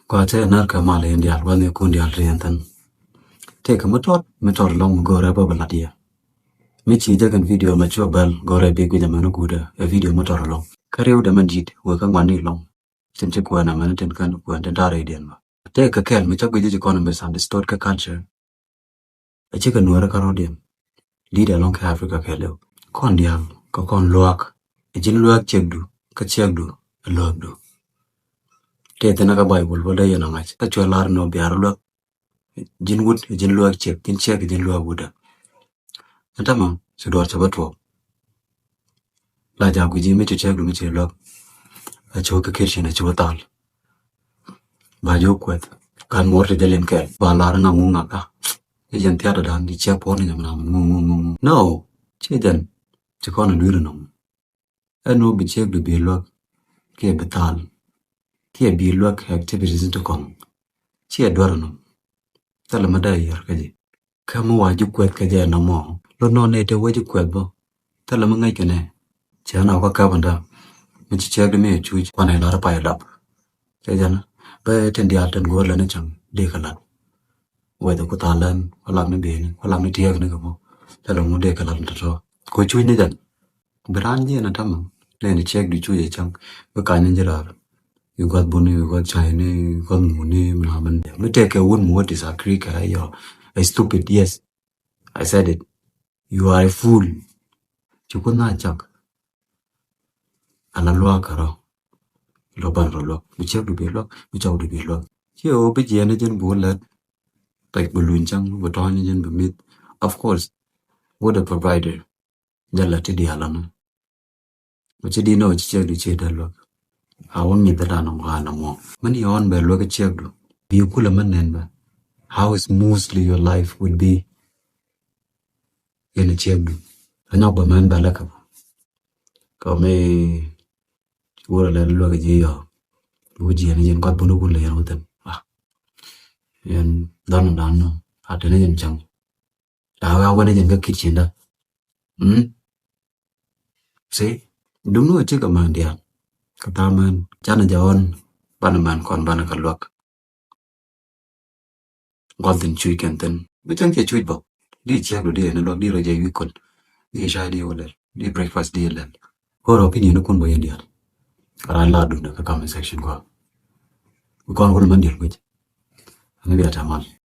Kuate nar kamale indial wane kundial rientan. Take a motor long gore babaladia. Michi jagan video mature bell gore big with a manuguda, a video motor long. Carry out the manjit, work on 1 year long. Since you and a man and can go and Daridian. Take a kel, which with economists understood culture. A chicken were a carodium. Lead along Africa kello. Condial, cocon loak, a gin loak chegdu, kachegdu, a logdu. Te naga Bible wala yan ang ach. Tacho lar no biarlo. Jin wood, jin luak check, jin check, jin luak wooda. Antama, sudor sabatwo. La jagu jimi to check lumichi log. A choke kitchen a chuatal. Bajo kwet. Kan morte delen kel. Balar na munga ka. Ejan tiada dan di check poni na No, chedan. Chikona duranum. Ano bi check du bi log. Ke betal. Kia bi luak activities to come. Chia dwaranum. Tala madayar kaji. Kamu waju kwet kaja na mo. Lo no ne te waju kwet bo. Tala mangai kene. Chia na waka banda. Michi chia de me chuj. Wana lara pa yalap. Kajana. Ba tendi alten go lana chang. Dekalat. Wada kutalan. Walang na bini. Walang na tiyak na kamo. Tala mo dekalat na to. Ko chuj ni dan. Beranje na tamang. Lene check di chuj chang. Bakanya jirar. You got Bonnie, you got China, you got money, me take a one more disagree, you're a stupid, yes. I said it. You are a fool. You could not junk. And a lock, Loban Rolo, which have to be locked, which ought to be locked. Here, obey Janajan bullet, like balloon chang, but onion meat. Of course, what a provider. Jalati Alana. But you didn't know it's check the cheddar lock. I won't need that on more. Many on by look at check. Be a cool man, how smoothly your life will be in a check. I know by man by lack of. Come, you were a little look at you. Would you and got Bunugula with them? Ah, and done at an engine junk. I went in the kitchen. See, do no check a man, dear. Kataman, Jana Jawan, Banaman kon Banakalwak. Golden Chui Kenton, which I'm a tweet book. Did check the day and a log dear Jay Wickel. The shy or the breakfast deal then. Her opinion upon by India. I love the comment section. We can't hold Monday with. Maybe at a month.